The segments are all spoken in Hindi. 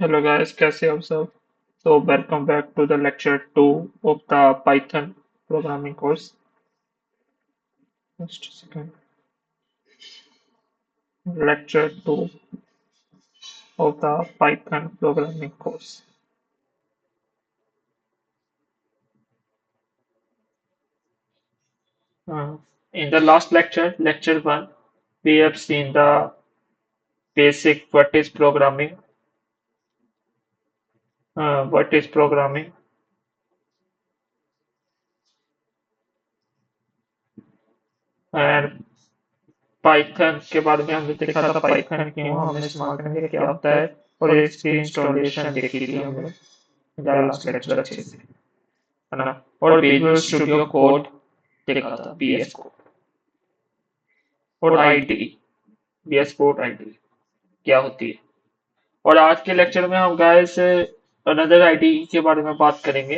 Hello guys, कैसे हो आप सब? So welcome back to the lecture 2 of the Python programming course. Just a second. Lecture 2 of the Python programming course. In the last lecture, lecture 1, we have seen the basic what is programming, and Python के बारे में हमने देखा था पाइथन क्यों हमें इस्तेमाल करेंगे क्या होता है और इसकी इंस्टॉलेशन देखी थी हमने लास्ट लेक्चर अच्छे से है ना और विजुअल स्टूडियो कोड देखा था बीएस कोड और आईडी बीएस कोड आईडी क्या होती है और आज के लेक्चर में हम गाइस अनदर आईडी के बारे में बात करेंगे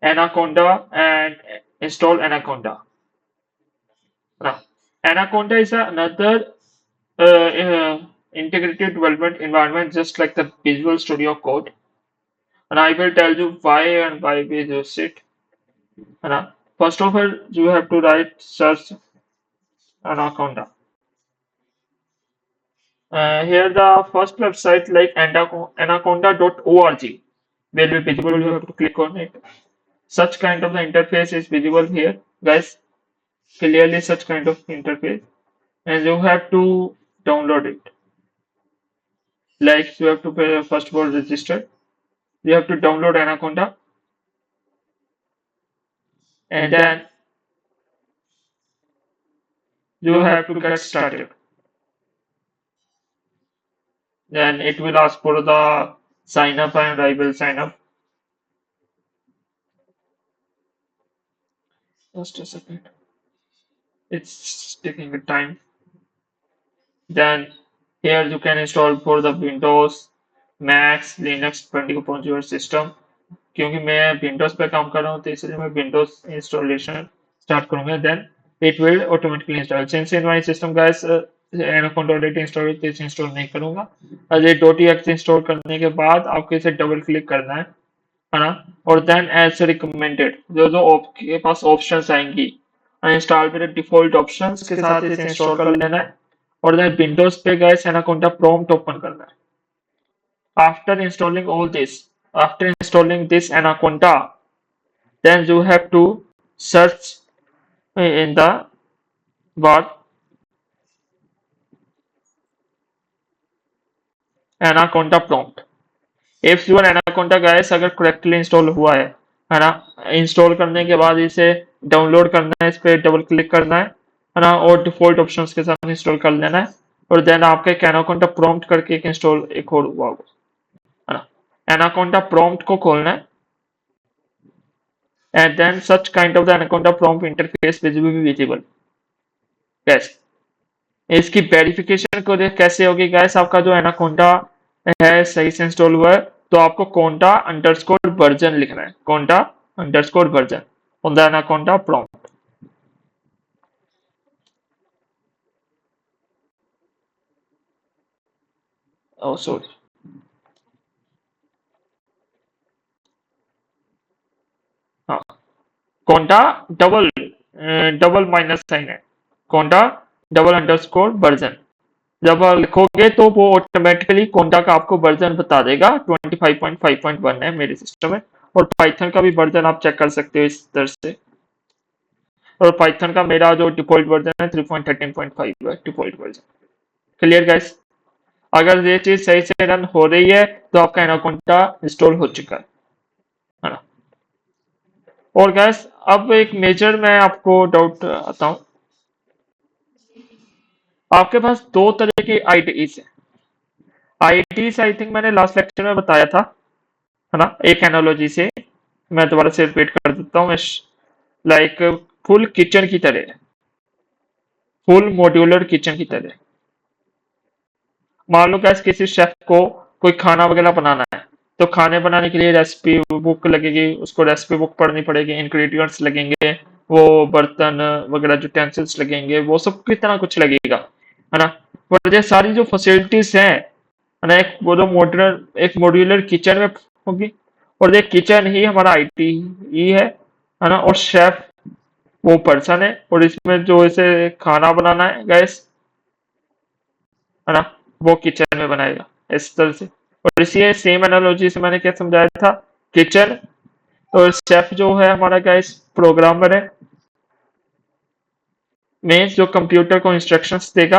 एनाकोंडा एंड इंस्टॉल एनाकोंडा ना anaconda is another integrated development environment just like the Visual Studio Code, and I will tell you why and why we use it. है First of all, you have to write search Anaconda. Here the first website like anaconda.org will be visible. You have to click on it. Such kind of the interface is visible here, guys. Clearly, such kind of interface, and you have to download it. Like you have to pay, first of all register. You have to download Anaconda, and then you have to get started. Then it will ask for the sign up, and I will sign up. Just a second. It's taking a time. Then here you can install for the Windows, Macs, Linux 20 upon your system. क्योंकि मैं विंडोज पे काम कर रहा हूँ तो इसलिए मैं विंडोज इंस्टॉलेशन स्टार्ट करूंगा then it will automatically install since in my system guys Anaconda already install तो इसे इंस्टॉल नहीं करूंगा और ये .exe इंस्टॉल करने के बाद आपको इसे डबल क्लिक करना है ना और देन एज रिकमेंडेड जो जो आपके पास ऑप्शंस आएंगी इंस्टॉल विद डिफॉल्ट ऑप्शंस के साथ इसे इंस्टॉल कर लेना है और देन विंडोज पे गाइस एनाकोंडा प्रॉम्प्ट ओपन करना है after installing all this after installing this anaconda then you have to search in the bar anaconda prompt if your anaconda guys अगर correctly install हुआ है ना इंस्टॉल करने के बाद इसे डाउनलोड करना है इस पे डबल क्लिक करना है ना और डिफॉल्ट ऑप्शंस के साथ इंस्टॉल कर लेना है और देन आपका एक एनाकोंडा प्रॉम्प्ट करके एक इंस्टॉल एक और हुआ होगा है ना एनाकोंडा प्रॉम्प्ट को खोलना है and then such kind of the anaconda prompt interface will be visible. Yes. इसकी वेरिफिकेशन को देख कैसे होगी गैस आपका जो एनाकोंडा है सही से इंस्टॉल हुआ है तो आपको कोंडा अंडरस्कोर वर्जन लिखना है conda underscore version on the Anaconda prompt oh sorry हाँ conda double double minus sign है कोंडा डबल अंडरस्कोर वर्जन जब लिखोगे तो वो ऑटोमेटिकली कोंडा का आपको वर्जन बता देगा 25.5.1 है मेरे सिस्टम में और पाइथन का भी वर्जन आप चेक कर सकते हो इस तरह से और पाइथन का मेरा जो डिफॉल्ट वर्जन है 3.13.5 है डिफॉल्ट वर्जन क्लियर गाइस अगर ये चीज सही से रन हो रही है तो आपका एनाकोंडा इंस्टॉल हो चुका है ना और गैस अब एक मेजर मैं आपको डाउट आता हूं आपके पास दो तरह के आईडीज है आईडीज आई थिंक मैंने लास्ट लेक्चर में बताया था है ना एक एनालॉजी से मैं दोबारा से रिपीट कर देता हूँ लाइक फुल किचन की तरह फुल मॉड्यूलर किचन की तरह मान लो कैसे किसी शेफ को कोई खाना वगैरह बनाना है तो खाने बनाने के लिए रेसिपी बुक लगेगी उसको रेसिपी बुक पढ़नी पड़ेगी इंग्रेडिएंट्स लगेंगे वो बर्तन वगैरह यूटेंसिल्स लगेंगे वो सब कितना कुछ लगेगा है ना और ये सारी जो फैसिलिटीज हैं है ना, एक वो जो मॉड्यूलर एक मॉड्यूलर किचन में होगी, और एक किचन ही हमारा आईटी ही है ना, और शेफ वो पर्सन है, और इसमें जो इसे खाना बनाना है गैस, है ना, वो किचन में बनाएगा इस तरह से। और इसी सेम एनालॉजी से मैंने क्या समझाया था, किचन और शेफ जो है हमारा गैस प्रोग्रामर है जो कंप्यूटर को इंस्ट्रक्शंस देगा,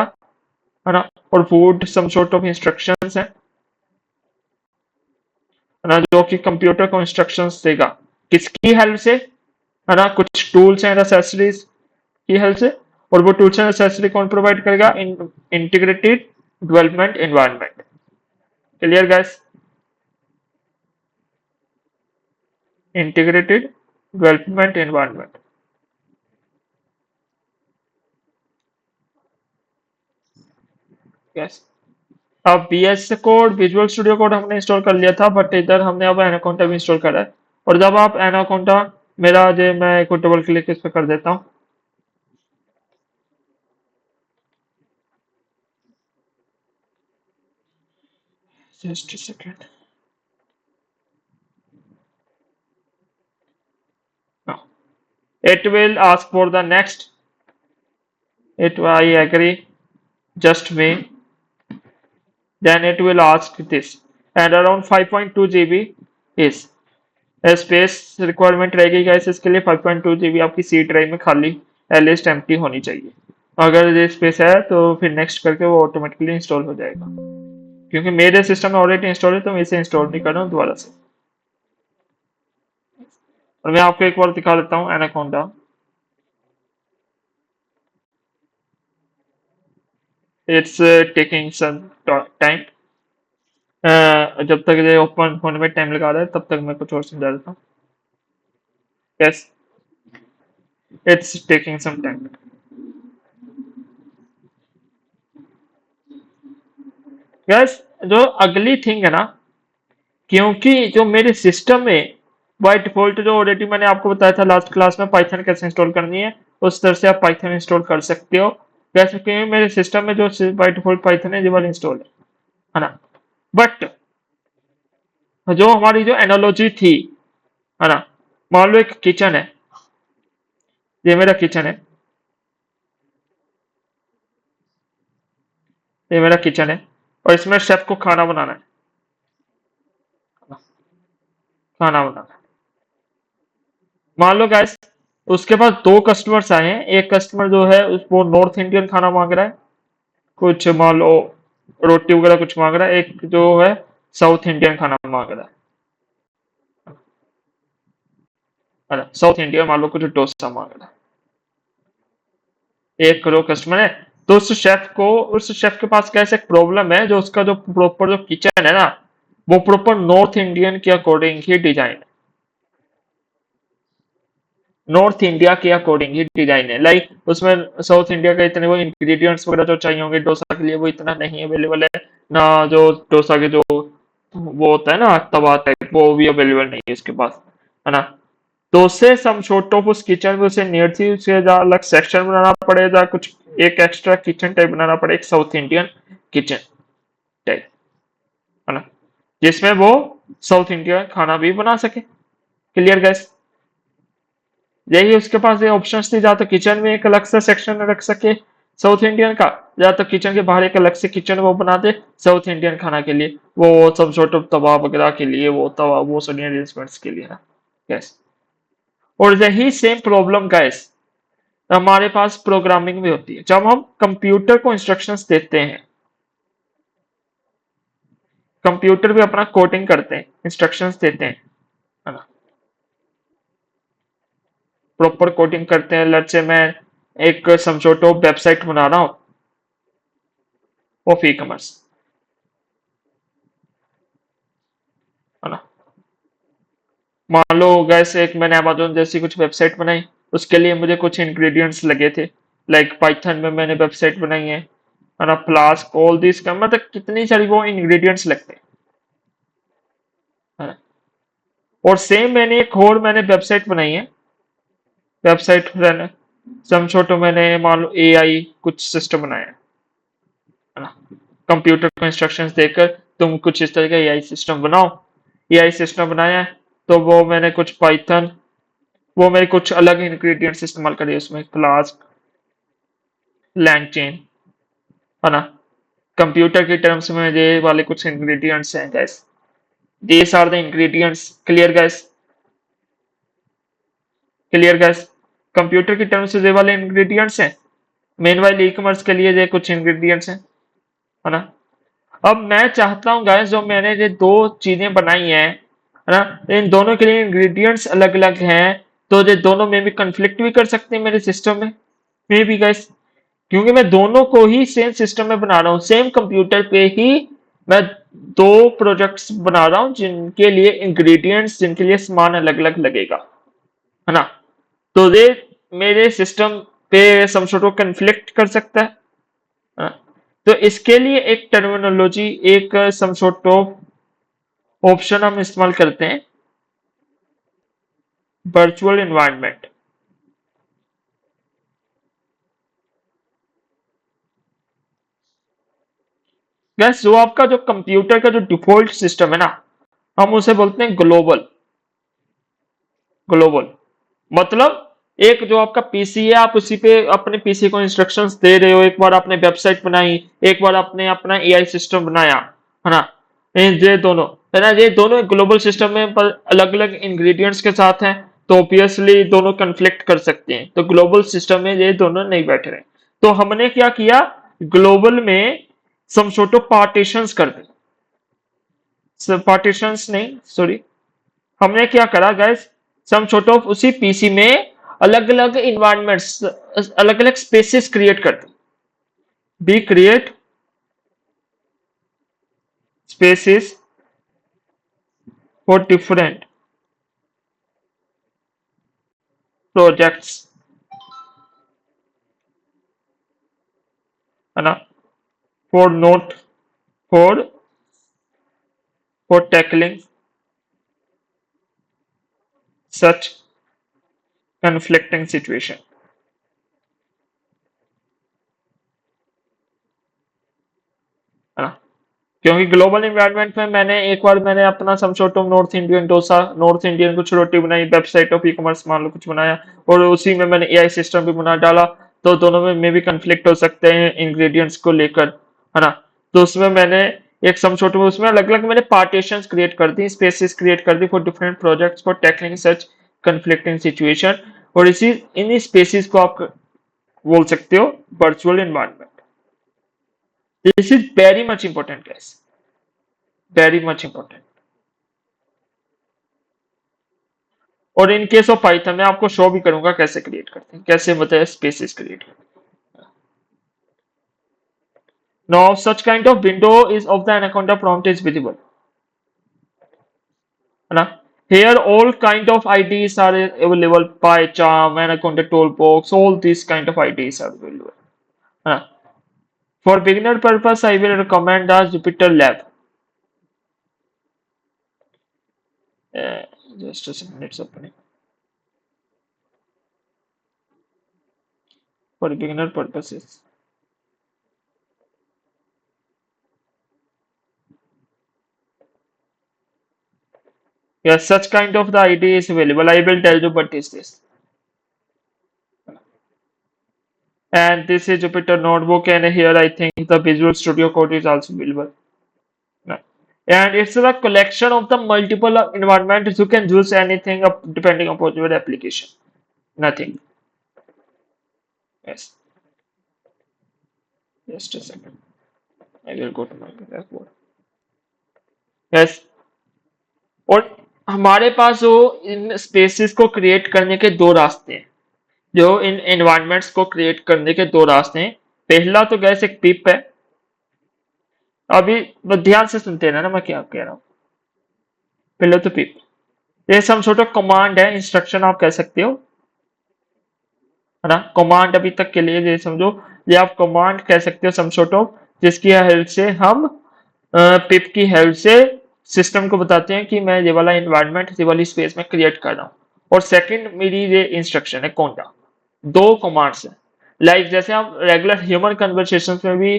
है ना, और would some sort of instructions है ना, जो कि कंप्यूटर को इंस्ट्रक्शंस देगा किसकी हेल्प से, है ना, कुछ टूल्स एंड एसेसरीज की हेल्प से। और वो टूल्स एंड एसेसरी कौन प्रोवाइड करेगा, integrated development environment. Clear guys, integrated development environment. Yes, अब VS code visual studio code हमने इंस्टॉल कर लिया था, बट इधर हमने अब एनाकोंडा भी इंस्टॉल करा है। और जब आप एनाकोंडा मेरा जो मैं एक डबल क्लिक इस पे कर देता हूँ, just second, it will ask for the next, it I agree, just wait, then it will ask this, and around 5.2 GB is space requirement रहेगी गाइस इसके लिए। 5.2 जीबी आपकी सी ड्राइव में खाली एटलीस्ट एम्प्टी होनी चाहिए। अगर ये स्पेस है तो फिर नेक्स्ट करके वो ऑटोमेटिकली इंस्टॉल हो जाएगा, क्योंकि मेरे सिस्टम में ऑलरेडी इंस्टॉल है तो मैं इसे इंस्टॉल नहीं कर रहा हूँ दोबारा से। और मैं आपको एक बार दिखा देता हूँ Anaconda. It's taking some time, जब तक ये ओपन होने में टाइम लगा रहा है तब तक मैं कुछ और समझा देता हूँ। Yes, it's taking some time. Yes, जो अगली थिंग है ना, क्योंकि जो मेरे सिस्टम में बाय डिफॉल्ट जो ऑलरेडी मैंने आपको बताया था लास्ट क्लास में पाइथन कैसे इंस्टॉल करनी है, उस तरह से आप पाइथन इंस्टॉल कर सकते हो। जैसे कि मेरे सिस्टम में जो बाय डिफॉल्ट पाइथन है ये वाला इंस्टॉल है ना, बट जो हमारी जो एनालॉजी थी, है ना, मान लो एक किचन है, ये मेरा किचन है, ये मेरा किचन है, और इसमें शेफ को खाना बनाना है, खाना बनाना है। मान लो गैस उसके पास दो कस्टमर्स आए हैं, एक कस्टमर जो है वो नॉर्थ इंडियन खाना मांग रहा है, कुछ मान लो रोटी वगैरह कुछ मांग रहा है, एक जो है साउथ इंडियन खाना मांग रहा है ना, साउथ इंडियन मान लो कुछ डोसा मांग रहा है, एक करोड़ कस्टमर है। तो उस शेफ के पास कैसे एक प्रॉब्लम है, जो उसका जो प्रॉपर जो किचन है ना, वो प्रॉपर नॉर्थ इंडियन के अकॉर्डिंग ही डिजाइन है, नॉर्थ इंडिया के अकॉर्डिंग ही डिजाइन है। लाइक उसमें साउथ इंडिया का इतने वो इंग्रेडिएंट्स वगैरह जो चाहिए होंगे डोसा के लिए वो इतना नहीं अवेलेबल है ना, जो डोसा के जो वो होता है ना तवा टाइप, वो भी अवेलेबल नहीं है इसके पास, है ना। तो उससे सम सॉर्ट ऑफ उस किचन में उसे नियर थी, उसे जहाँ अलग सेक्शन बनाना पड़ेगा, कुछ एक एक्स्ट्रा किचन टाइप बनाना पड़ेगा, एक साउथ इंडियन किचन टाइप, है ना, जिसमें वो साउथ इंडियन खाना भी बना सके। क्लियर गैस, यही उसके पास ये ऑप्शंस थी, या तो किचन में एक अलग सा सेक्शन रख सके साउथ इंडियन का, या तो किचन के बाहर एक अलग से किचन वो बना दे साउथ इंडियन खाना के लिए, वो सब सॉर्ट ऑफ तवा वगैरह के लिए, वो तवा वो सभी अरेंजमेंट्स के लिए ना गैस। और यही सेम प्रॉब्लम गैस हमारे पास प्रोग्रामिंग में होती है, जब हम कंप्यूटर को इंस्ट्रक्शंस देते हैं, कंप्यूटर भी अपना कोडिंग करते हैं, इंस्ट्रक्शंस देते हैं, है ना, प्रॉपर कोडिंग करते हैं। लेट्स से मैं एक समझौता वेबसाइट बना रहा हूँ ऑफ ई कॉमर्स, है ना, मान लो गैस एक मैंने अमेजोन जैसी कुछ वेबसाइट बनाई, उसके लिए मुझे कुछ इंग्रेडिएंट्स लगे थे, लाइक पाइथन में मैंने वेबसाइट बनाई है ना, फ्लास्क ऑल दिस का मतलब कितनी सारी वो इंग्रेडिएंट्स लगते हैं, है ना। और सेम मैंने वेबसाइट बनाई है, वेबसाइट रन सम छोटो मैंने मान लो एआई कुछ सिस्टम बनाया है ना, कंप्यूटर को इंस्ट्रक्शंस देकर तुम कुछ इस तरह का एआई सिस्टम बनाओ। एआई सिस्टम बनाया है, तो वो मैंने कुछ पाइथन, वो मेरे कुछ अलग इंग्रेडिएंट्स इस्तेमाल करे उसमें, फ्लास्क, लैंगचेन, है ना। कंप्यूटर की टर्म्स में ये वाले कुछ इंग्रेडिएंट्स हैं guys. These are the ingredients. Clear guys? Clear guys? Computer की टर्म्स से ये वाले इंग्रेडिएंट्स हैं। मेनवाइल ई कॉमर्स के लिए ये कुछ इंग्रेडिएंट्स हैं, है ना। अब मैं चाहता हूँ गाइस, जो मैंने ये दो चीजें बनाई हैं, है ना, इन दोनों के लिए इंग्रेडिएंट्स अलग अलग हैं, तो ये दोनों में भी कंफ्लिक्ट भी कर सकते हैं मेरे सिस्टम में, मे भी गाइस। क्योंकि मैं दोनों को ही सेम सिस्टम में बना रहा हूँ, सेम कंप्यूटर पे ही मैं दो प्रोजेक्ट्स बना रहा हूँ, जिनके लिए इंग्रेडिएंट्स, जिनके लिए सामान अलग अलग लगेगा, है ना। तो ये मेरे सिस्टम पे सम सॉर्ट ऑफ कंफ्लिक्ट कर सकता है। हाँ, तो इसके लिए एक टर्मिनोलॉजी, एक सम सॉर्ट ऑफ ऑप्शन हम इस्तेमाल करते हैं, वर्चुअल एनवायरनमेंट। गैस, जो आपका जो कंप्यूटर का जो डिफॉल्ट सिस्टम है ना, हम उसे बोलते हैं ग्लोबल। ग्लोबल मतलब एक जो आपका पीसी है, आप उसी पे अपने पीसी को इंस्ट्रक्शंस दे रहे हो। एक बार आपने वेबसाइट बनाई, एक बार आपने अपना एआई सिस्टम बनाया, है ना। ये दोनों, है ना, ये दोनों ग्लोबल सिस्टम में पर अलग अलग इंग्रेडिएंट्स के साथ हैं, तो ऑब्वियसली दोनों कन्फ्लिक्ट कर सकते हैं। तो ग्लोबल सिस्टम में ये दोनों नहीं बैठ रहे। तो हमने क्या किया, ग्लोबल में सम सॉर्ट ऑफ पार्टीशंस कर दी, पार्टीशंस नहीं, सॉरी, हमने क्या करा गाइस, सम सॉर्ट ऑफ उसी पीसी में अलग अलग इन्वायरमेंट्स, अलग अलग स्पेसेस क्रिएट कर दी। Be create spaces for different projects, है ना, for note, for for tackling such conflicting situation, है ना। क्योंकि ग्लोबल एनवायरनमेंट में मैंने एक बार मैंने अपना some sort of north Indian dosa, north Indian कुछ रोटी बनाई, वेबसाइट ऑफ ई कॉमर्स मान लो कुछ बनाया, और उसी में मैंने एआई सिस्टम भी बना डाला। तो दोनों में मे भी कंफ्लिक्ट हो सकते हैं इंग्रेडिएंट्स को लेकर, है ना। तो उसमें मैंने एक सम सॉर्ट ऑफ, उसमें अलग अलग मैंने पार्टीशंस क्रिएट कर दी, स्पेसेस क्रिएट कर दी for different projects for tackling such conflicting situation. और इसी इन स्पेसिस को आप बोल सकते हो virtual environment. This is very much important guys, very much important. और इन केस ऑफ पाइथन मैं आपको शो भी करूंगा कैसे क्रिएट करते हैं, कैसे मतलब स्पेसेस क्रिएट करते हैं। Now such kind of window is of the Anaconda prompt is visible, है ना। Here all kind of IDs are available, PyCharm, Anaconda Toolbox, all these kind of IDs are available, है ना। For beginner purpose I will recommend the Jupyter Lab. uh, just a second, it's opening. For beginner purposes, yes, such kind of the ID is available. I will tell you what is this. And this is Jupyter Notebook, and here I think the Visual Studio Code is also available. Right. And it's a collection of the multiple environments. You can use anything up depending upon your application. Nothing. Yes. Just a second. I will go to my dashboard. Yes. और हमारे पास जो इन स्पेसिस को क्रिएट करने के दो रास्ते हैं, जो इन एनवायरनमेंट्स को क्रिएट करने के दो रास्ते हैं। पहला तो गैस एक पिप है। अभी बस ध्यान से सुनते हैं ना मैं क्या कह रहा हूँ। पहले तो पिप, ये सम छोटा कमांड है, इंस्ट्रक्शन आप कह सकते हो, है ना। कमांड अभी तक के लिए ये समझो, ये आप कमांड कह सकते हो सम सॉर्ट ऑफ, जिसकी हेल्प से हम पिप की हेल्प से सिस्टम को बताते हैं कि मैं ये वाला एनवायरनमेंट, ये वाली स्पेस में क्रिएट कर रहा हूँ। और सेकंड मेरी ये इंस्ट्रक्शन है कोंडा। दो कमांड्स हैं। लाइक जैसे हम रेगुलर ह्यूमन कन्वर्सेशन में भी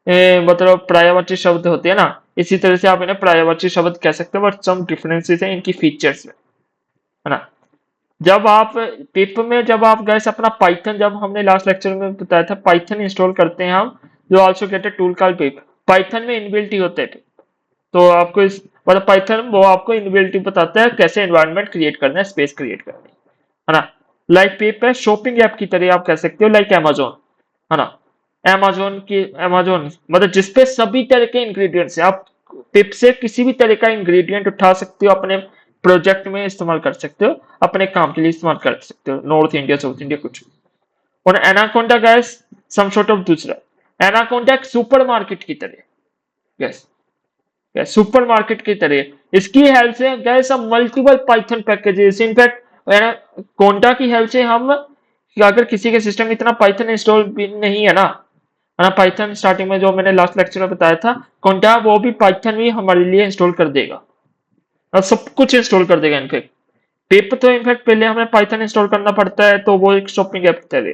मतलब पर्यायवाची शब्द होते हैं ना, इसी तरह से आप इन्हें पर्यायवाची शब्द कह सकते हो, बट सम डिफरेंसेस है इनकी फीचर्स में, है ना। जब आप पिप में जब आप गैस अपना पाइथन, जब हमने लास्ट लेक्चर में बताया था पाइथन इंस्टॉल करते हैं हम, जो also get a tool called pip, Python में इनबिल्ट ही होते हैं। तो आपको इस मतलब पाइथन वो आपको इनबिल्ट ही बताता है कैसे एनवायरनमेंट क्रिएट करना है, स्पेस क्रिएट करनी है ना। लाइक पिप है शॉपिंग ऐप की तरह आप कह सकते हो, लाइक अमेजोन, है ना। अमेजोन मतलब जिसपे सभी तरह के इंग्रेडिएंट्स है, आप पिप से किसी भी तरह का इंग्रेडिएंट उठा सकते हो, अपने प्रोजेक्ट में इस्तेमाल कर सकते हो, अपने काम के लिए इस्तेमाल कर सकते हो, नॉर्थ इंडिया साउथ इंडिया कुछ भी। और Anaconda guys some sort of दूसरा, एनाकोंडा एक सुपर मार्केट की तरह, गैस गैस सुपर मार्केट की तरह, इसकी हेल्प से गैस हम multiple Python packages, in fact anaconda की हेल्प से हम, अगर किसी के सिस्टम में इतना पाइथन इंस्टॉल भी नहीं है ना पाइथन स्टार्टिंग में जो मैंने लास्ट लेक्चर में बताया था, कोंटा वो भी पाइथन भी हमारे लिए इंस्टॉल कर देगा और सब कुछ इंस्टॉल कर देगा। इनफैक्ट पेपर तो इनफैक्ट पहले हमें पाइथन इंस्टॉल करना पड़ता है, तो वो एक शॉपिंग ऐप है,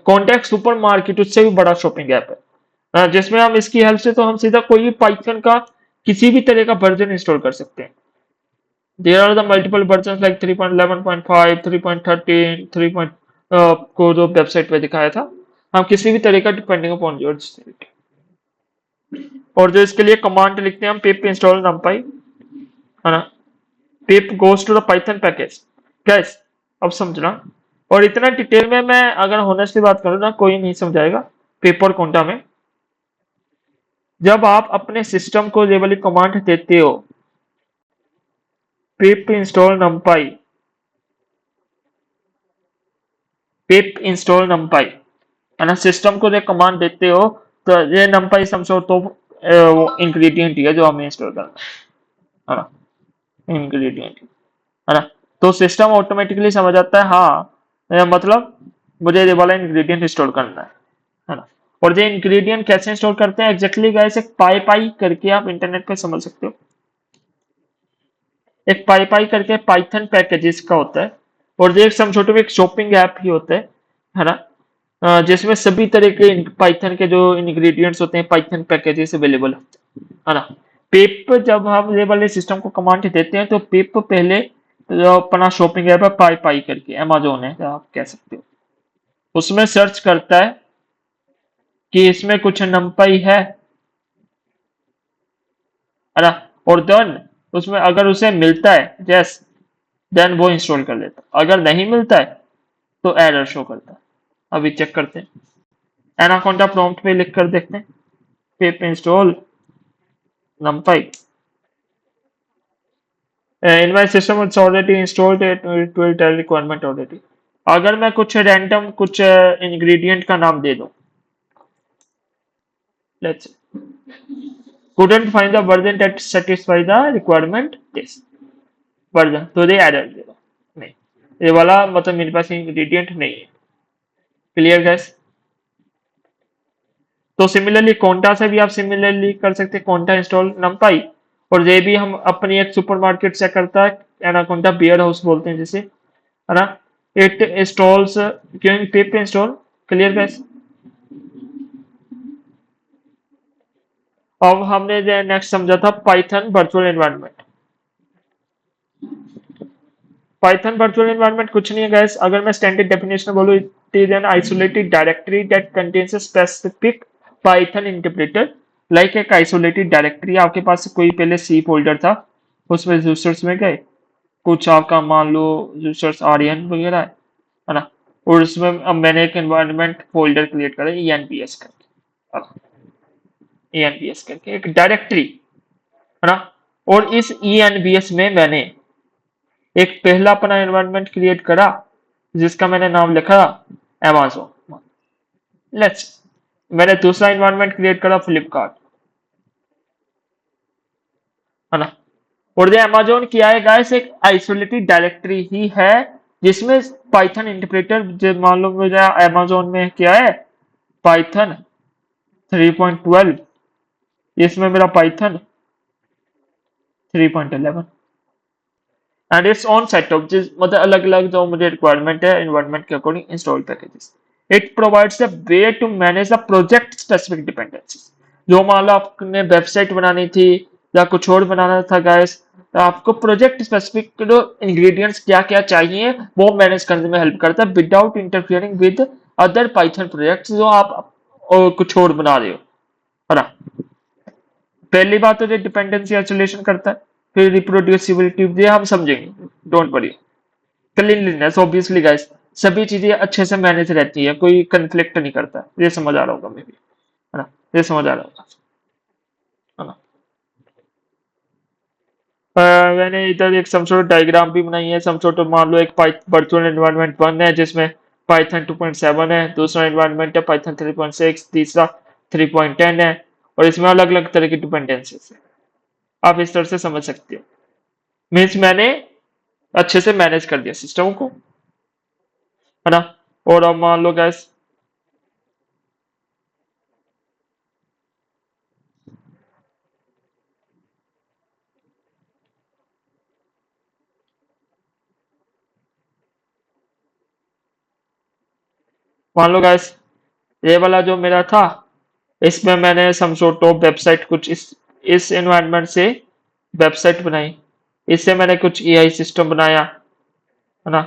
कॉन्टैक्ट सुपर मार्केट उससे भी बड़ा शॉपिंग ऐप है, जिसमें हम इसकी हेल्प से तो हम सीधा कोई भी पाइथन का किसी भी तरह का वर्जन इंस्टॉल कर सकते हैं। There are the multiple version like 3.11.5, 3.13, 3. को जो वेबसाइट पे दिखाया था, हम किसी भी तरह का डिपेंडिंग अपॉन योर, और जो इसके लिए कमांड लिखते हैं हम pip install numpy, है ना। pip goes to the python package, gas अब समझना। और इतना डिटेल में मैं अगर होनेस्टली बात करूँ ना, कोई नहीं समझाएगा पिप और कोंटा में। जब आप अपने सिस्टम को ये वाली कमांड देते हो pip install numpy, pip install numpy, है ना, सिस्टम को जो कमांड देते हो, तो ये numpy समझो तो वो इंग्रेडिएंट ही है जो हमें इंस्टॉल करना है ना, इंग्रेडिएंट, है ना। तो सिस्टम ऑटोमेटिकली समझ आता है, हाँ मतलब मुझे ये वाला इंग्रेडिएंट इंस्टॉल करना है ना। और ये इंग्रेडिएंट कैसे इंस्टॉल करते हैं एग्जैक्टली गाइस, एक पाई पाई करके आप इंटरनेट पे समझ सकते हो, एक पाई पाई करके पाइथन पैकेजेस का होता है, और ये एक समझौते में एक शॉपिंग ऐप ही होता है ना, जिसमें सभी तरह के पाइथन के जो इंग्रेडिएंट्स होते हैं पाइथन पैकेजेस अवेलेबल होते हैं, है ना। पिप जब हम ये वाले सिस्टम को कमांड देते हैं, तो पिप पहले जो अपना शॉपिंग ऐप है पाई पाई करके, अमेजोन है आप कह सकते हो, उसमें सर्च करता है कि इसमें कुछ नंपाई है ना, और देन उसमें अगर उसे मिलता है यस, देन वो इंस्टॉल कर लेता है, अगर नहीं मिलता है तो एरर शो करता है। अभी चेक करते हैं, एनाकोंडा प्रॉम्प्ट पे लिख कर देखते हैं पिप install numpy, in my system it's already installed, it will tell requirement already। अगर मैं कुछ रैंडम कुछ इंग्रेडिएंट का नाम दे दूं, let's couldn't find the version that satisfy the requirement this version, तो ये एरर देगा, नहीं ये वाला मतलब मेरे पास इंग्रेडिएंट नहीं है। Clear gas. तो सिमिलरली कोंटा से भी आप सिमिलरली कर सकते हैं, कोंटा इंस्टॉल numpy, और ये भी हम अपनी एक सुपरमार्केट से करता है, एनाकोंडा बियर हाउस बोलते हैं जिसे, है ना। It installs giving pip install. Clear guys. अब हमने जो नेक्स्ट समझा था Python virtual environment. Python virtual environment कुछ नहीं है गाइस, अगर मैं स्टैंडर्ड डेफिनेशन बोलूं, it is an isolated directory that contains a specific Python interpreter. Like एक आइसोलेटेड डायरेक्टरी, आपके पास कोई पहले सी फोल्डर था, उसमें यूजर्स में गए, कुछ आपका मान लो यूजर्स आर्यन वगैरह है ना, और उसमें अब मैंने एक एनवायरनमेंट फोल्डर क्रिएट करा ENPS करके, ENPS करके एक डायरेक्टरी, है ना। और इस ENPS में मैंने एक पहला अपना एनवायरनमेंट क्रिएट करा जिसका मैंने नाम लिखा Amazon। लेट्स, मैंने दूसरा एनवायरनमेंट क्रिएट करा फ्लिपकार्ट, है ना। और ये Amazon क्या है गाइस, एक आइसोलेटेड डायरेक्टरी ही है जिसमें पाइथन इंटरप्रेटर, जो मान लो मुझे Amazon में क्या है पाइथन 3.12, इसमें मेरा Python 3.11 and it's on setup, जिस मतलब अलग अलग जो मुझे रिक्वायरमेंट है एनवायरनमेंट के according install packages. It provides a way to manage the project specific dependencies. जो मान लो आपने वेबसाइट बनानी थी, या कुछ और बनाना था गैस, तो आपको प्रोजेक्ट स्पेसिफिक जो इंग्रेडिएंट्स क्या क्या चाहिए वो मैनेज करने में हेल्प करता है without interfering with other Python projects जो आप कुछ और बना रहे हो, है ना। पहली बात तो ये डिपेंडेंसी आइसोलेशन करता है, फिर रिप्रोड्यूसिबिलिटी ये हम समझेंगे, don't worry. Cleanliness obviously guys, सभी चीजें अच्छे से मैनेज रहती है, कोई कंफ्लिक्ट नहीं करता, ये समझ आ रहा होगा मे भी, है ना, ये समझ आ रहा होगा, है ना। मैंने इधर एक सम सॉर्ट डायग्राम भी बनाई है, सम सॉर्ट मान लो एक वर्चुअल एनवायरनमेंट 1 है जिसमें पाइथन 2.7 है, दूसरा एनवायरनमेंट है पाइथन 3.6, तीसरा 3.10 है, और इसमें अलग अलग तरह की डिपेंडेंसीज है, आप इस तरह से समझ सकते हो। मीन्स मैंने अच्छे से मैनेज कर दिया सिस्टम को, है ना। और अब मान लो गैस, मान लो गैस ये वाला जो मेरा था, इसमें मैंने सम सॉर्ट ऑफ वेबसाइट कुछ इस एनवायरनमेंट से वेबसाइट बनाई, इससे मैंने कुछ एआई सिस्टम बनाया, है ना।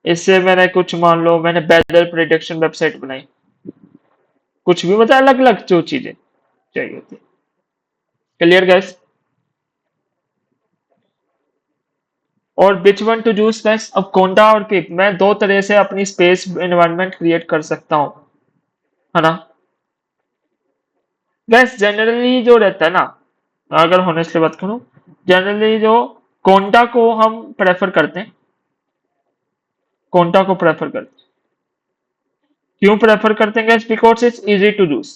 इससे मैंने कुछ मान लो मैंने वेदर प्रिडिक्शन वेबसाइट बनाई, कुछ भी मतलब अलग अलग जो चीजें चाहिए होती। Clear guys. और which one to choose guys, अब कोंडा और पिप मैं दो तरह से अपनी स्पेस एनवायरनमेंट क्रिएट कर सकता हूँ, है ना। गैस जनरली जो रहता है ना, अगर होनेस्टली बात करूं, जनरली जो कोंडा को हम प्रेफर करते हैं, कोंडा को प्रेफर करते हैं। क्यों प्रेफर करते हैं guys, because it's easy to use,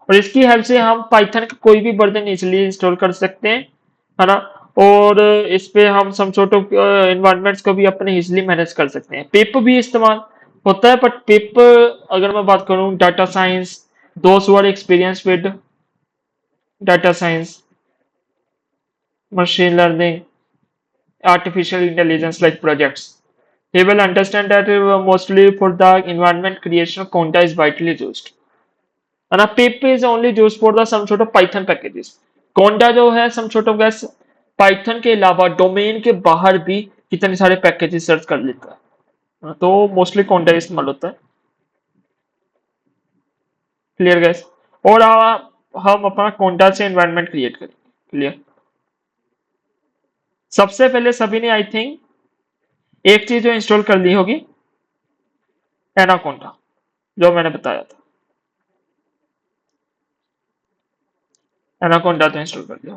और इसकी हेल्प से हम पाइथन का कोई भी वर्जन इजिली इंस्टॉल कर सकते हैं, है ना। और इस पे हम सम सॉर्ट ऑफ एनवायरनमेंट्स को भी अपने इजिली मैनेज कर सकते हैं। पिप भी इस्तेमाल होता है, बट पिप अगर मैं बात करूं data science, those who are experience with data science, machine learning, artificial intelligence like projects, he will understand that mostly for the environment creation, Conda is widely used. And a pip is only used for the some sort of Python packages. Conda जो है some sort of guys Python के अलावा डोमेन के बाहर भी कितने सारे पैकेजेस सर्च कर लेता है, तो मोस्टली Conda इस्तेमाल होता है। Clear guys. और हम अपना Conda से एनवायरनमेंट क्रिएट करेंगे। क्लियर। सबसे पहले सभी ने आई थिंक एक चीज जो इंस्टॉल कर ली होगी, एनाकोंडा, जो मैंने बताया था, एनाकोंडा तो इंस्टॉल कर लिया।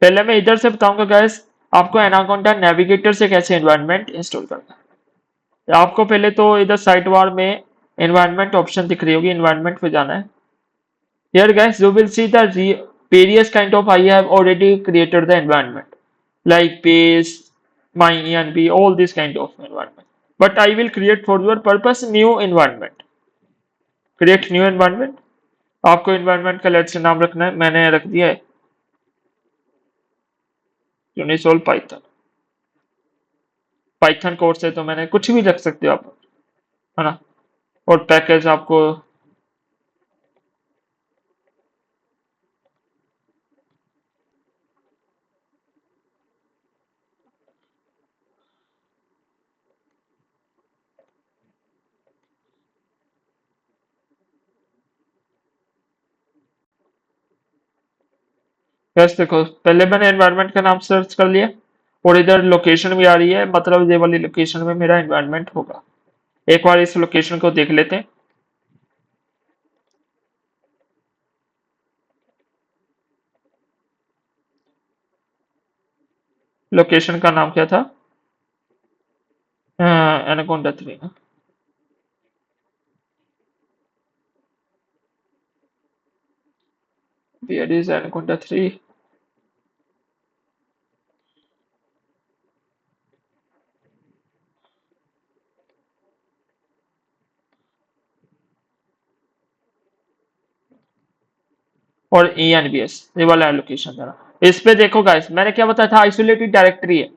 पहले मैं इधर से बताऊंगा गैस आपको एनाकोंडा नेविगेटर से कैसे एनवायरनमेंट इंस्टॉल करना है। आपको पहले तो इधर साइड बार में एनवायरनमेंट ऑप्शन दिख रही होगी, एनवायरनमेंट पे जाना है। Here gas you will see the various kind of I have already created the environment like base, my env, all this kind of environment, but I will create for your purpose new environment, create new environment। आपको एनवायरनमेंट का लेट से नाम रखना है, मैंने रख दिया है यूनिसोल पाइथन। पाइथन कोर्स है तो मैंने कुछ भी रख सकते हो आप, है ना। और पैकेज आपको बस देखो, पहले मैंने एनवायरनमेंट का नाम सर्च कर लिया, और इधर लोकेशन भी आ रही है, मतलब ये वाली लोकेशन में मेरा एनवायरनमेंट होगा। एक बार इस लोकेशन को देख लेते हैं। लोकेशन का नाम क्या था, एनाकोंडा 3 ना। Where is anaconda 3? और ENVS ये वाला लोकेशन था। इस पे देखो गाइस, मैंने क्या बताया था, आइसोलेटेड डायरेक्टरी है,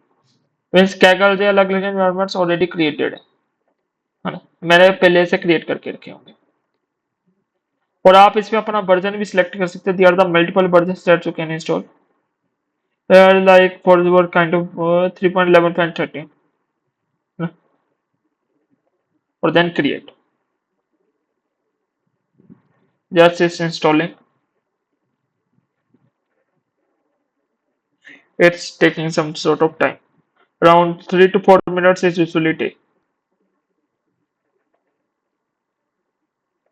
मींस कैगल जो अलग अलग एनवायरनमेंट्स ऑलरेडी क्रिएटेड है ना, मैंने पहले से क्रिएट करके रखे होंगे। और आप इसमें अपना वर्जन भी सिलेक्ट कर सकते हैं। There are the multiple version that you can install like for your kind of 3.11.13 और then create just it's installing it's taking some sort of time around 3 to 4 minutes is usually take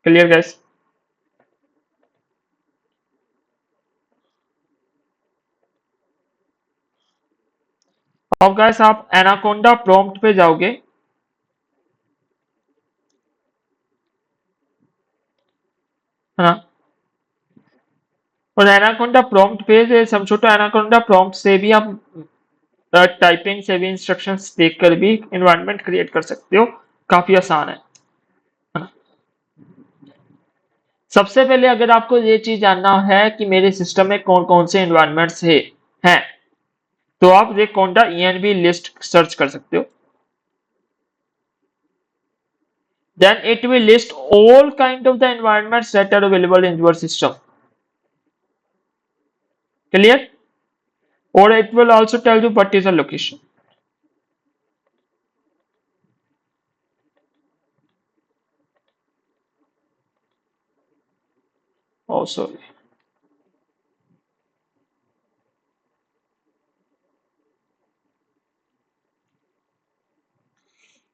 clear guys अब गाइस आप एनाकोंडा प्रॉम्प्ट पे जाओगे है ना और एनाकोंडा प्रॉम्प्ट पे से समझो तो एनाकोंडा प्रॉम्प्ट से भी आप टाइपिंग से भी इंस्ट्रक्शंस देखकर भी एनवायरनमेंट क्रिएट कर सकते हो काफी आसान है ना सबसे पहले अगर आपको ये चीज जानना है कि मेरे सिस्टम में कौन कौन से एनवायरनमेंट्स है हैं तो आप ये कोंडा env लिस्ट सर्च कर सकते हो then it will list all kind of the environments that are available in your system clear or it will also tell you what is the location oh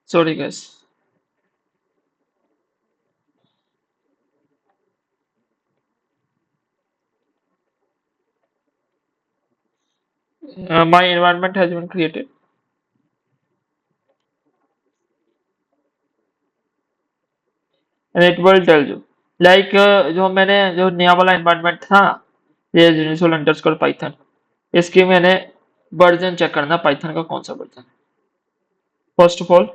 sorry guys my environment has been created and it will tell you like जो मैंने जो नया वाला environment था ये Universal underscore Python इसकी मैंने वर्जन चेक करना पाइथन का कौन सा वर्जन फर्स्ट ऑफ ऑल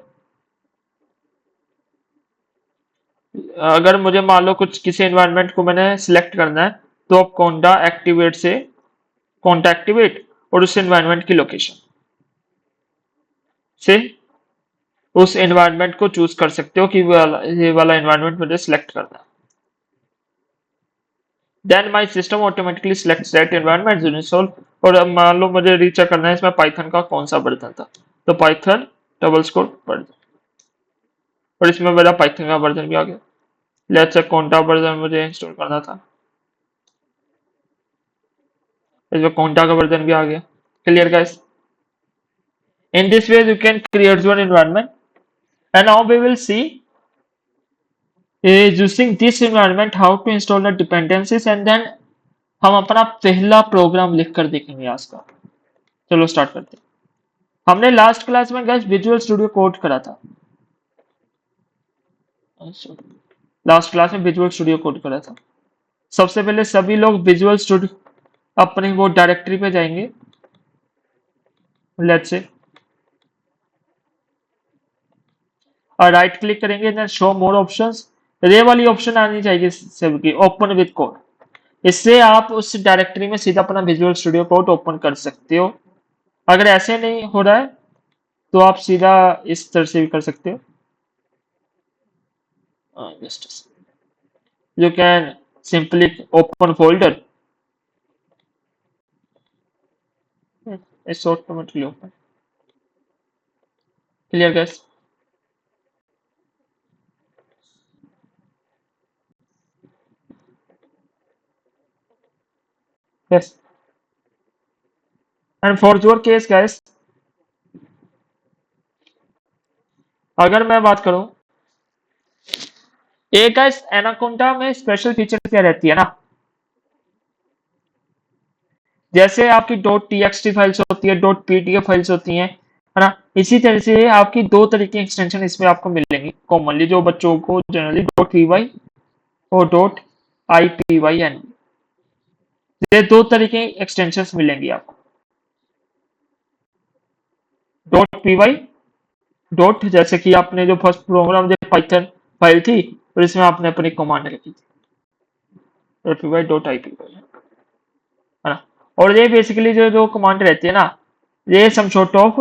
अगर मुझे मान लो कुछ किसी एनवायरनमेंट को मैंने सिलेक्ट करना है तो आप कोंडा एक्टिवेट से कोंडा एक्टिवेट और उस एनवायरनमेंट की लोकेशन से उस एनवायरनमेंट को चूज कर सकते हो कि ये वाला एनवायरनमेंट मुझे सिलेक्ट करना है then my system automatically selects that environment install और अब मान लो मुझे रीचेक करना है इसमें पाइथन का कौन सा वर्जन था तो पाइथन डबल स्कोर वर्जन और इसमें मेरा पाइथन का वर्जन भी आ गया लेट्स से कोंडा वर्जन मुझे इंस्टॉल करना था इसमें कोंडा का वर्जन भी आ गया clear guys in this way you can create your environment and now we will see using this environment how to install the dependencies and then हम अपना पहला प्रोग्राम लिखकर देखेंगे आज का चलो स्टार्ट करते हैं हमने लास्ट क्लास में गाइस विजुअल स्टूडियो कोड करा था लास्ट क्लास में विजुअल स्टूडियो कोड करा था सबसे पहले सभी लोग विजुअल स्टूडियो अपनी वो डायरेक्टरी पे जाएंगे लेट्स से और राइट क्लिक करेंगे देन शो मोर ऑप्शंस ये वाली ऑप्शन आनी चाहिए सबकी ओपन विद कोड इससे आप उस डायरेक्टरी में सीधा अपना विजुअल स्टूडियो कोड ओपन कर सकते हो अगर ऐसे नहीं हो रहा है तो आप सीधा इस तरह से भी कर सकते हो you can simply open folder it's automatically open clear guys yes and for your case guys अगर मैं बात करूं एक गाइस एनाकोंडा में स्पेशल फीचर क्या रहती है ना जैसे आपकी .txt फाइल्स होती है .pdf फाइल्स होती हैं है ना इसी तरह से आपकी दो तरीके की एक्सटेंशन इसमें आपको मिलेंगी कॉमनली जो बच्चों को जनरली .py और .ipyn ये दो तरीके की एक्सटेंशंस मिलेंगी आपको .py डॉट जैसे कि आपने जो फर्स्ट प्रोग्राम जो पाइथन फाइल थी और इसमें आपने अपनी कमांड लिखी थी .py है ना और ये बेसिकली जो कमांड रहती है ना ये सम सॉर्ट ऑफ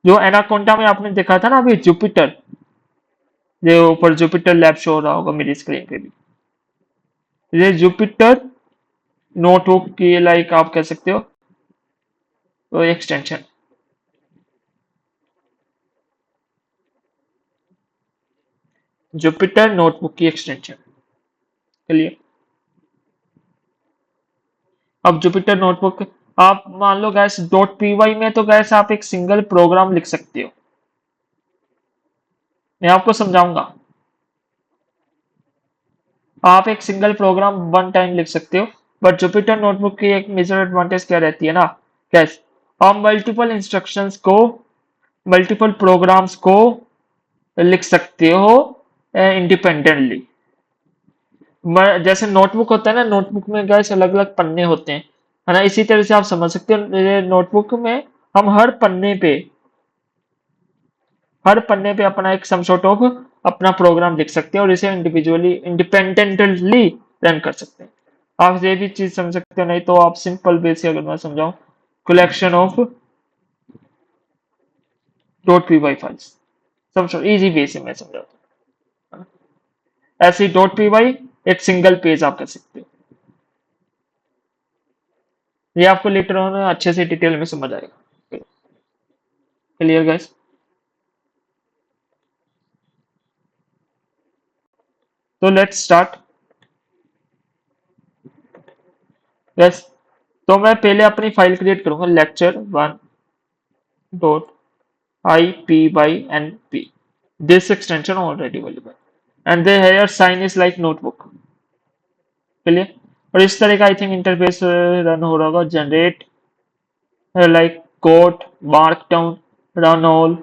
जो एनाकोंडा में आपने देखा था ना अभी जुपिटर ये ऊपर जुपिटर लैब शो हो रहा होगा मेरी स्क्रीन पे भी। ये जुपिटर नोटबुक की लाइक आप कह सकते हो तो एक्सटेंशन। जुपिटर नोटबुक की एक्सटेंशन। चलिए, अब जुपिटर नोटबुक आप मान लो गैस डॉट पी वाई में तो गैस आप एक सिंगल प्रोग्राम लिख सकते हो। मैं आपको समझाऊंगा। आप एक सिंगल प्रोग्राम वन टाइम लिख सकते हो। बट जुपिटर नोटबुक की एक मेजर एडवांटेज क्या रहती है ना गैस, आप मल्टीपल इंस्ट्रक्शंस को, मल्टीपल प्रोग्राम्स को लिख सकते हो इंडिपेंडेंटली। जैसे नोटबुक होता है ना, नोटबुक में गैस अलग अलग पन्ने होते हैं, है ना। इसी तरह से आप समझ सकते हो नोटबुक में हम हर पन्ने पे अपना एक सम सॉर्ट ऑफ अपना प्रोग्राम लिख सकते हैं और इसे इंडिविजुअली इंडिपेंडेंटली रन कर सकते हैं। आप ये भी चीज समझ सकते हो, नहीं तो आप सिंपल वे से अगर मैं समझाऊं, collection of dot P Y files, समझो इजी वे से मैं समझाता हूँ। ऐसे डॉट पी वाई एक सिंगल पेज आप कर सकते हो। ये आपको लेटर ऑन अच्छे से डिटेल में समझ आएगा। Clear guys? तो लेट्स स्टार्ट। यस, तो मैं पहले अपनी फाइल क्रिएट करूंगा, lecture one dot I P Y N B. This extension already available and the here sign is like notebook. Clear? और इस तरह का आई थिंक इंटरफेस रन हो रहा होगा, generate like quote markdown run all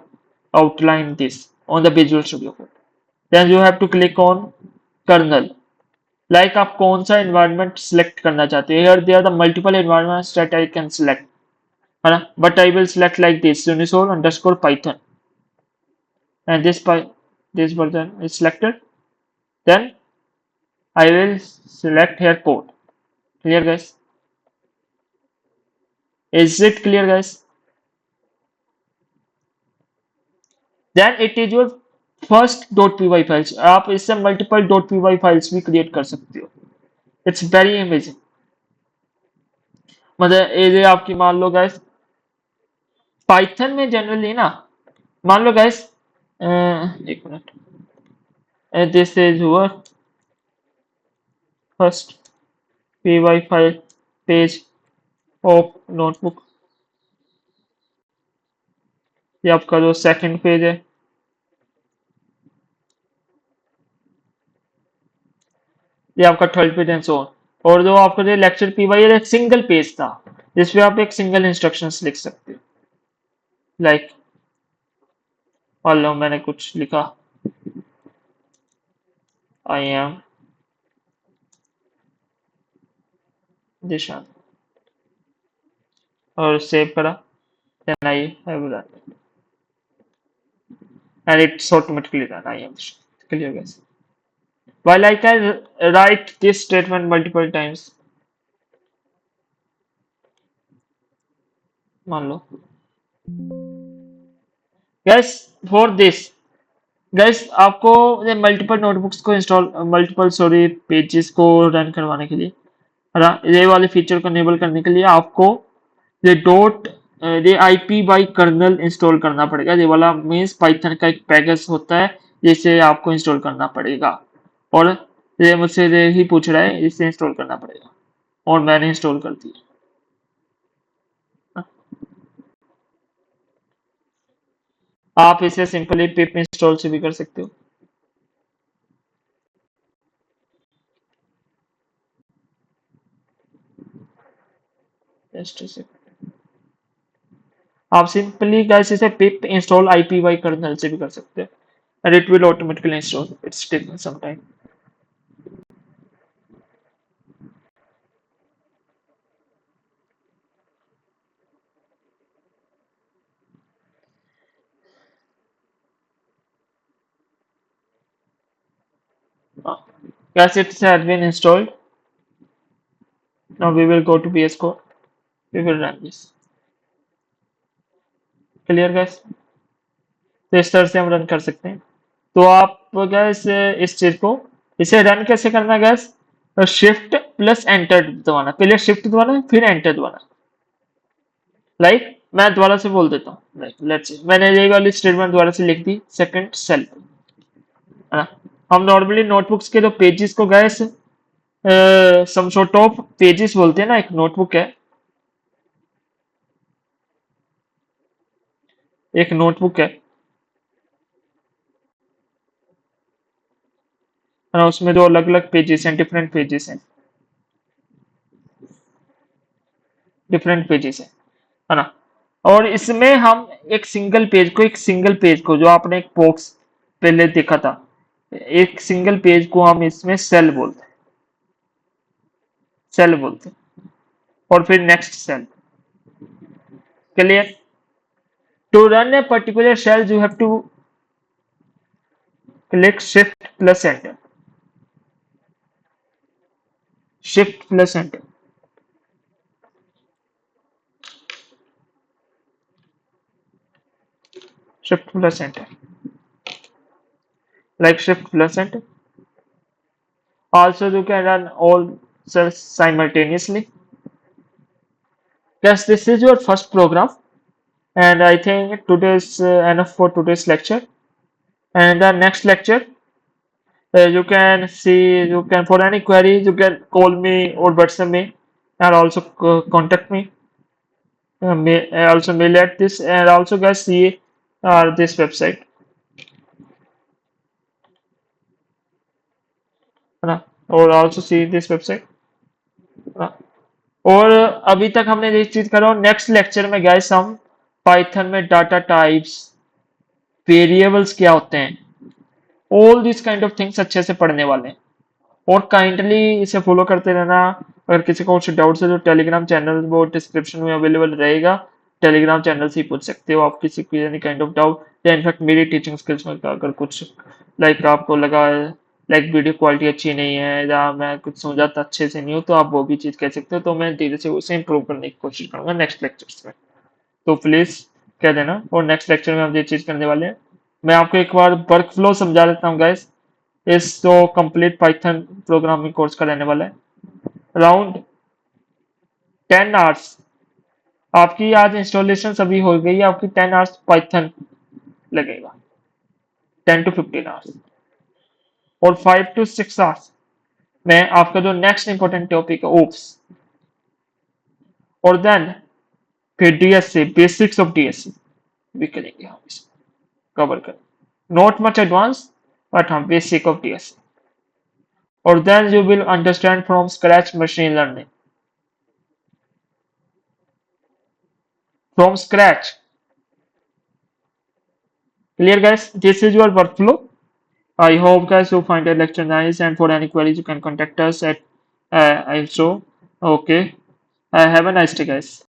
outline this on the Visual Studio Code. Then you have to click on kernel, like आप कौन सा environment select करना चाहते हैं। Here there are the multiple environments that I can select, है ना, but I will select like this unisol underscore python, and this version is selected. Then I will select here code. Clear guys? Is it clear guys? Then it is your first dot P Y files. आप इससे multiple dot P Y files भी क्रिएट कर सकते हो। It's very amazing. मतलब ये आपकी मान लो गैस, पाइथन में जनरली ना, मान लो गैस एक minute, this is your first P Y file page of notebook. ये आपका जो सेकंड पेज है, ये आपका third page and so on. और जो आपका जो लेक्चर पी वाई एक सिंगल पेज था जिसपे आप एक सिंगल इंस्ट्रक्शंस लिख सकते हो। लाइक मान लो मैंने कुछ लिखा, आई एम दिशान, और सेव करा, then I have run it. And it's automatically run. I am clear guys. While I can write this statement multiple times, मान लो guys, for this guys आपको ये मल्टीपल नोटबुक्स को इंस्टॉल, मल्टीपल सॉरी पेजेस को रन करवाने के लिए, है ना, ये वाले फीचर को इनेबल करने के लिए आपको ये डॉट ये आईपी बाई कर्नल इंस्टॉल करना पड़ेगा। ये वाला मीन्स पाइथन का एक पैकेज होता है जिसे आपको इंस्टॉल करना पड़ेगा। और ये मुझसे ये ही पूछ रहा है, इसे इंस्टॉल करना पड़ेगा और मैंने इंस्टॉल कर दिया। आप इसे सिंपली पिप इंस्टॉल से भी कर सकते हो। Just a second. आप सिंपली गाइस इसे पिप इंस्टॉल आईपीवाई कर्नल से भी कर सकते हैं and it will automatically install. It's taking some time. Guys, it has been installed. Now we will go to VS Code. We will run this. Clear guys? तो इस तरह से हम रन कर सकते हैं। तो आप गैस इस चीज को, इसे रन कैसे करना गैस, शिफ्ट प्लस एंटर दबाना, पहले शिफ्ट दबाना फिर एंटर दबाना। लाइक मैं दोबारा से बोल देता हूँ, लाइक लेट्स मैंने ये वाली स्टेटमेंट दोबारा से लिख दी, सेकंड सेल, है ना। हम नॉर्मली नोटबुक्स के जो पेजेस को guess some sort of pages बोलते हैं ना, एक नोटबुक है, एक नोटबुक है ना, उसमें जो अलग अलग पेजेस हैं, डिफरेंट पेजेस हैं, डिफरेंट पेजेस है ना। और इसमें हम एक सिंगल पेज को जो आपने एक बॉक्स पहले देखा था, एक सिंगल पेज को हम इसमें सेल बोलते हैं, और फिर next cell. Clear? To run a particular cell you have to click shift plus enter, shift plus enter, shift plus enter, like shift plus enter. Also you can run all cells simultaneously. Yes, this is your first program, and I think today's enough for today's lecture. And the next lecture, you can see, you can for any query, you can call me or WhatsApp me, and also contact me. Also mail at this, and also guys see this website, है ना, और also see this website, है ना। और अभी तक हमने ये चीज करा, नेक्स्ट लेक्चर में गैस हम पाइथन में डाटा टाइप्स, वेरिएबल्स क्या होते हैं, all this kind of things अच्छे से पढ़ने वाले हैं। और काइंडली इसे फॉलो करते रहना। अगर किसी को कुछ डाउट्स है तो टेलीग्राम चैनल वो डिस्क्रिप्शन में अवेलेबल रहेगा, टेलीग्राम चैनल से ही पूछ सकते हो आप किसी की एनी काइंड ऑफ डाउट, या इनफैक्ट मेरी टीचिंग स्किल्स में अगर कुछ लाइक आपको लगा लाइक वीडियो क्वालिटी अच्छी नहीं है या मैं कुछ समझाता अच्छे से नहीं हूँ, तो आप वो भी चीज़ कह सकते हो, तो मैं धीरे से उसे इंप्रूव करने की कोशिश करूंगा नेक्स्ट लेक्चर्स में। तो प्लीज़ कह देना, और नेक्स्ट लेक्चर में हम ये चीज़ करने वाले हैं। मैं आपको एक बार वर्क फ्लो समझा देता हूँ गाइस। इस जो कंप्लीट पाइथन प्रोग्रामिंग कोर्स का रहने वाला है, अराउंड 10 आवर्स आपकी आज इंस्टॉलेशन अभी हो गई है, आपकी 10 आवर्स पाइथन लगेगा, 10 to 15 आवर्स, और 5 to 6 आवर्स में आपका जो नेक्स्ट इंपॉर्टेंट टॉपिक है ओप्स, और देन फिर डीएससी, बेसिक्स ऑफ डीएससी भी करेंगे हम, इसे कवर करें, नॉट मच एडवांस बट हम बेसिक ऑफ डीएससी, और then you will understand from scratch machine learning, from scratch. Clear guys, this is your workflow. I hope guys you find the lecture nice, and for any queries you can contact us at I show. Okay. Have a nice day guys.